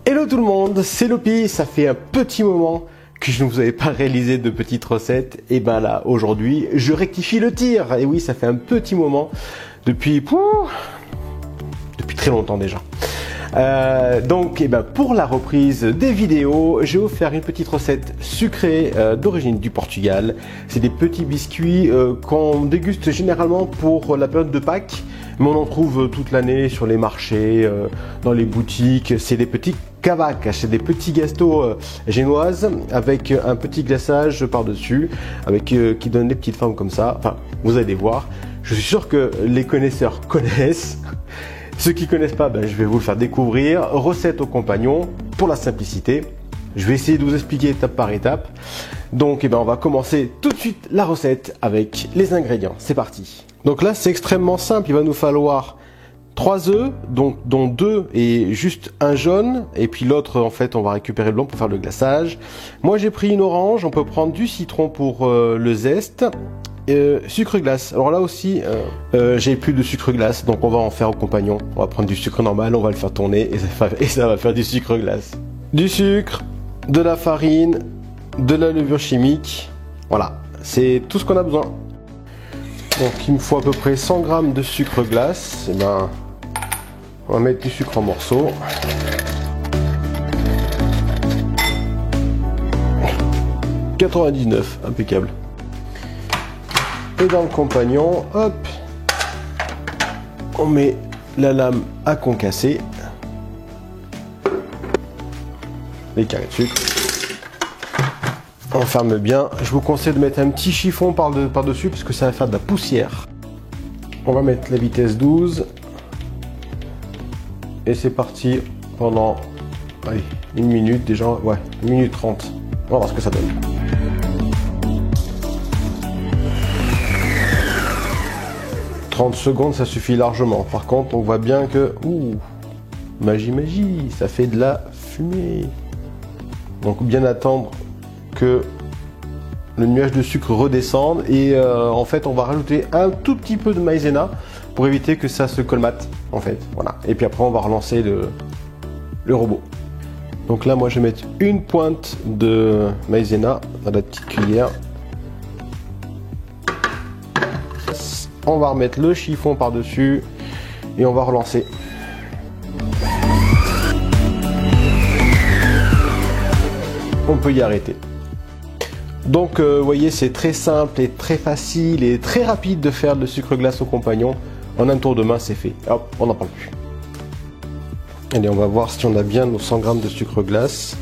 Hello tout le monde, c'est Lopi, ça fait un petit moment que je ne vous avais pas réalisé de petites recettes, et ben là, aujourd'hui, je rectifie le tir. Et oui, ça fait un petit moment, depuis très longtemps déjà. Donc, et ben, pour la reprise des vidéos, je vais vous faire une petite recette sucrée d'origine du Portugal. C'est des petits biscuits qu'on déguste généralement pour la période de Pâques, mais on en trouve toute l'année sur les marchés, dans les boutiques. C'est des petits cavaques, c'est des petits gâteaux génoises avec un petit glaçage par-dessus, avec qui donne des petites formes comme ça. Enfin, vous allez voir. Je suis sûr que les connaisseurs connaissent. Ceux qui ne connaissent pas, ben, je vais vous le faire découvrir. Recette aux compagnons, pour la simplicité. Je vais essayer de vous expliquer étape par étape. Donc, eh ben, on va commencer tout de suite la recette avec les ingrédients. C'est parti. Donc là, c'est extrêmement simple. Il va nous falloir 3 œufs, dont 2 et juste un jaune. Et puis l'autre, en fait, on va récupérer le blanc pour faire le glaçage. Moi, j'ai pris une orange. On peut prendre du citron pour le zeste. Sucre glace. Alors là aussi, j'ai plus de sucre glace, donc on va en faire au compagnon. On va prendre du sucre normal, on va le faire tourner et ça va faire du sucre glace. Du sucre, de la farine, de la levure chimique. Voilà, c'est tout ce qu'on a besoin. Donc il me faut à peu près 100 g de sucre glace. Et ben, on va mettre du sucre en morceaux. « 99, impeccable. Et dans le compagnon, hop, on met la lame à concasser, les carrés de sucre, on ferme bien. Je vous conseille de mettre un petit chiffon par-dessus parce que ça va faire de la poussière. On va mettre la vitesse 12 et c'est parti pendant, allez, 1 minute déjà, ouais, 1 minute 30. On va voir ce que ça donne. « 30 secondes, ça suffit largement. Par contre, on voit bien que... Ouh, magie, ça fait de la fumée. » Donc, bien attendre que le nuage de sucre redescende. Et en fait, on va rajouter un tout petit peu de maïzena pour éviter que ça se colmate, en fait. Voilà. Et puis après, on va relancer le robot. Donc là, moi, je vais mettre une pointe de maïzena dans la petite cuillère. On va remettre le chiffon par-dessus et on va relancer. On peut y arrêter. Donc, vous voyez, c'est très simple et très facile et très rapide de faire le sucre glace au compagnon. En un tour de main, c'est fait. Hop, on n'en parle plus. Allez, on va voir si on a bien nos 100 g de sucre glace.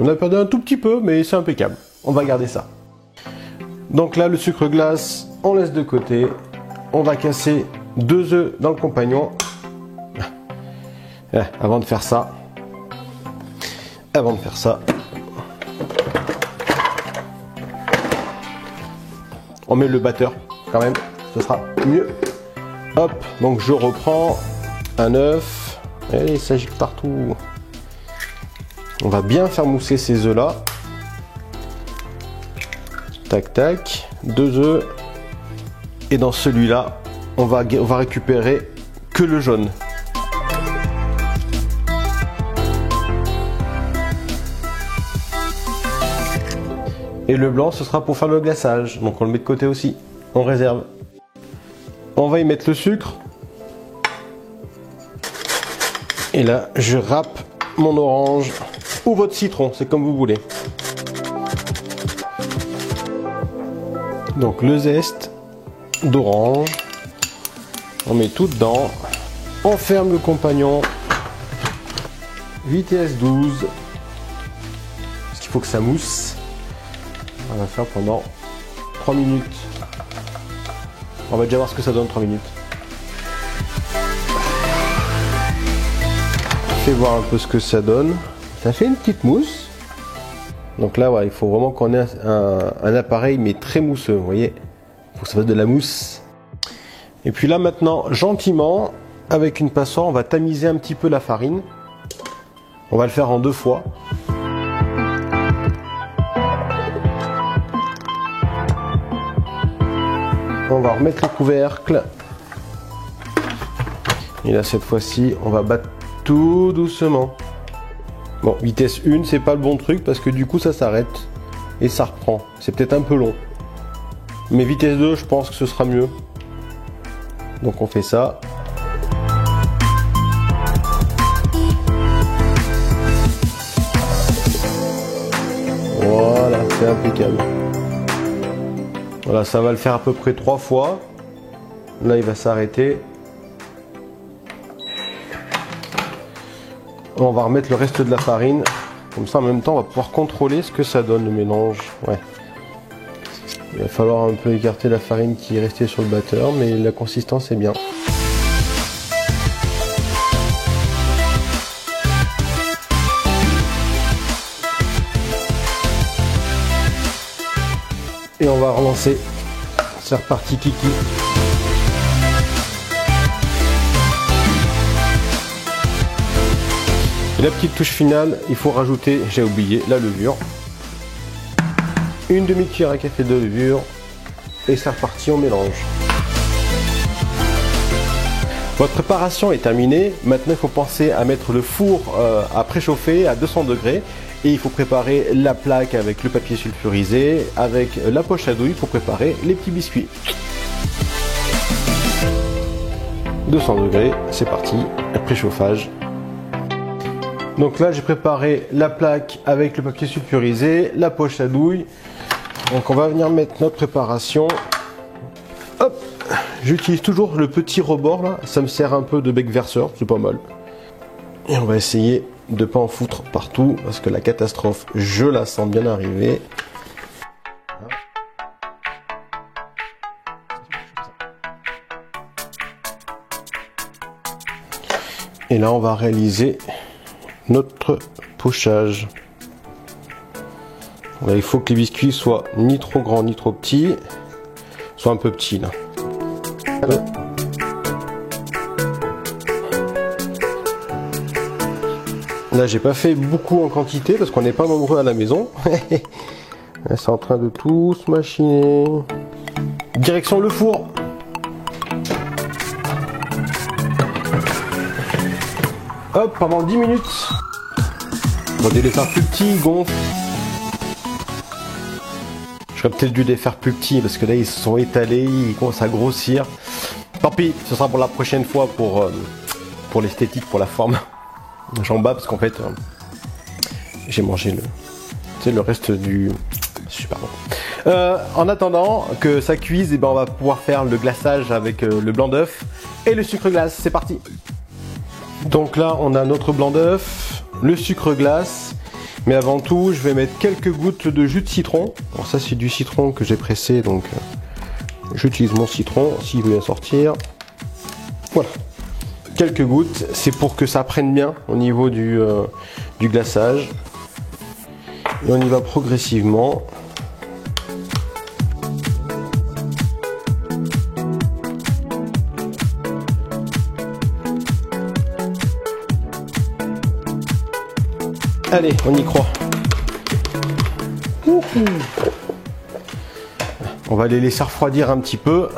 On a perdu un tout petit peu, mais c'est impeccable. On va garder ça. Donc là, le sucre glace, on laisse de côté. On va casser 2 œufs dans le compagnon. Avant de faire ça, on met le batteur quand même, ce sera mieux. Hop, donc je reprends un œuf. Allez, ça gicle partout. On va bien faire mousser ces œufs là. Tac tac, 2 œufs. Et dans celui-là, on va récupérer que le jaune. Et le blanc, ce sera pour faire le glaçage. Donc on le met de côté aussi. On réserve. On va y mettre le sucre. Et là, je râpe mon orange. Ou votre citron, c'est comme vous voulez. Donc le zeste d'orange, on met tout dedans, on ferme le compagnon, vitesse 12, parce qu'il faut que ça mousse. On va faire pendant 3 minutes. On va déjà voir ce que ça donne 3 minutes. Je vais voir un peu ce que ça donne. Ça fait une petite mousse. Donc là, ouais, il faut vraiment qu'on ait un appareil, mais très mousseux, vous voyez. Il faut que ça fasse de la mousse. Et puis là, maintenant, gentiment, avec une passoire, on va tamiser un petit peu la farine. On va le faire en 2 fois. On va remettre le couvercle. Et là, cette fois-ci, on va battre tout doucement. Bon, vitesse 1, c'est pas le bon truc parce que du coup, ça s'arrête et ça reprend. C'est peut-être un peu long. Mais vitesse 2, je pense que ce sera mieux. Donc, on fait ça. Voilà, c'est impeccable. Voilà, ça va le faire à peu près 3 fois. Là, il va s'arrêter. On va remettre le reste de la farine. Comme ça, en même temps, on va pouvoir contrôler ce que ça donne, le mélange. Ouais. Il va falloir un peu écarter la farine qui est restée sur le batteur, mais la consistance est bien. Et on va relancer. C'est reparti, kiki. Et la petite touche finale, il faut rajouter, j'ai oublié, la levure. Une demi-cuillère à café de levure. Et c'est reparti, on mélange. Votre préparation est terminée. Maintenant, il faut penser à mettre le four à préchauffer à 200 degrés. Et il faut préparer la plaque avec le papier sulfurisé, avec la poche à douille pour préparer les petits biscuits. 200 degrés, c'est parti, préchauffage. Donc là, j'ai préparé la plaque avec le papier sulfurisé, la poche à douille. Donc on va venir mettre notre préparation. Hop, j'utilise toujours le petit rebord là, ça me sert un peu de bec verseur, c'est pas mal. Et on va essayer de pas en foutre partout parce que la catastrophe, je la sens bien arriver. Et là, on va réaliser notre pochage. Là, il faut que les biscuits soient ni trop grands ni trop petits, soient un peu petits là. Là, j'ai pas fait beaucoup en quantité parce qu'on n'est pas nombreux à la maison. C'est en train de tout se machiner. Direction le four. Hop, pendant 10 minutes. On va les faire plus petits, ils gonflent. J'aurais peut-être dû les faire plus petits parce que là ils se sont étalés, ils commencent à grossir. Tant pis, ce sera pour la prochaine fois pour l'esthétique, pour la forme. J'en bats parce qu'en fait j'ai mangé le reste du... Super bon. En attendant que ça cuise, et ben on va pouvoir faire le glaçage avec le blanc d'œuf et le sucre glace. C'est parti. Donc là on a notre blanc d'œuf, le sucre glace, mais avant tout je vais mettre quelques gouttes de jus de citron. Alors ça c'est du citron que j'ai pressé, donc j'utilise mon citron s'il veut bien sortir. Voilà, quelques gouttes, c'est pour que ça prenne bien au niveau du glaçage. Et on y va progressivement. Allez, on y croit. On va les laisser refroidir un petit peu.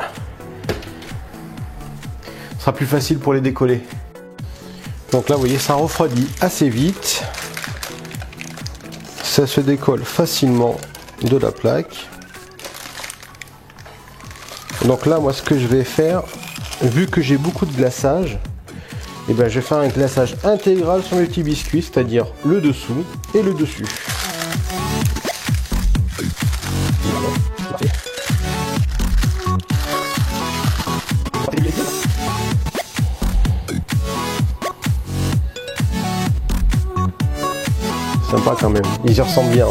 Ce sera plus facile pour les décoller. Donc là, vous voyez, ça refroidit assez vite. Ça se décolle facilement de la plaque. Donc là, moi, ce que je vais faire, vu que j'ai beaucoup de glaçage, et ben, je vais faire un glaçage intégral sur mes petits biscuits, c'est-à-dire le dessous et le dessus. Sympa quand même, ils y ressemblent bien.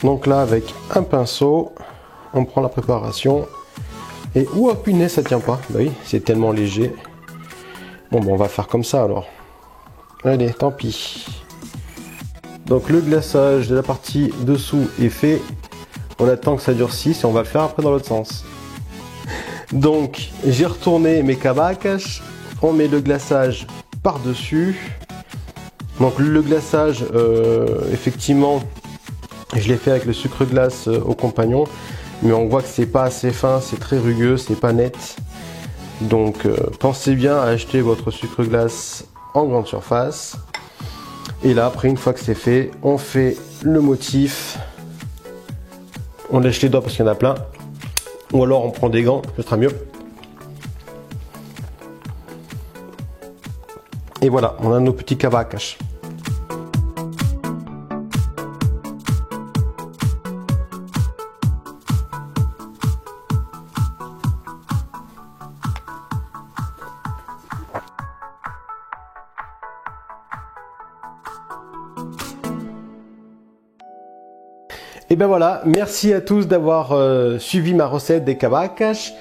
Donc là, avec un pinceau, on prend la préparation et ouah, punaise, ça tient pas. Bah oui, c'est tellement léger. Bon, on va faire comme ça alors. Allez, tant pis. Donc le glaçage de la partie dessous est fait. On attend que ça durcisse et on va le faire après dans l'autre sens. Donc j'ai retourné mes cabacas. On met le glaçage par-dessus. Donc le glaçage, effectivement, je l'ai fait avec le sucre glace au compagnon. mais on voit que c'est pas assez fin, c'est très rugueux, c'est pas net. Donc pensez bien à acheter votre sucre glace en grande surface. Et là, après, une fois que c'est fait, on fait le motif. On lèche les doigts parce qu'il y en a plein. Ou alors on prend des gants, ce sera mieux. Et voilà, on a nos petits kava à cache. Et ben voilà, merci à tous d'avoir suivi ma recette des kava à cache.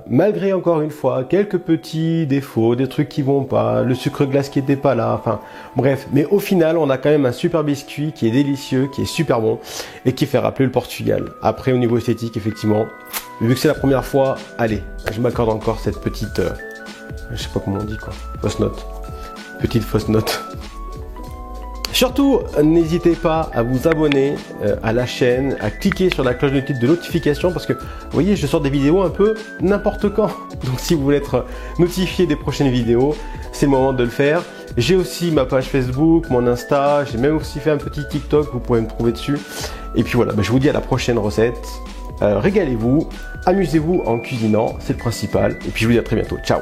Malgré encore une fois quelques petits défauts, des trucs qui vont pas, le sucre glace qui était pas là, enfin bref, mais au final on a quand même un super biscuit qui est délicieux, qui est super bon et qui fait rappeler le Portugal. Après au niveau esthétique effectivement, vu que c'est la première fois, allez, je m'accorde encore cette petite, je sais pas comment on dit quoi, fausse note, petite fausse note. Surtout, n'hésitez pas à vous abonner à la chaîne, à cliquer sur la cloche de notification parce que, vous voyez, je sors des vidéos un peu n'importe quand. Donc si vous voulez être notifié des prochaines vidéos, c'est le moment de le faire. J'ai aussi ma page Facebook, mon Insta, j'ai même aussi fait un petit TikTok, vous pourrez me trouver dessus. Et puis voilà, je vous dis à la prochaine recette. Régalez-vous, amusez-vous en cuisinant, c'est le principal. Et puis je vous dis à très bientôt. Ciao!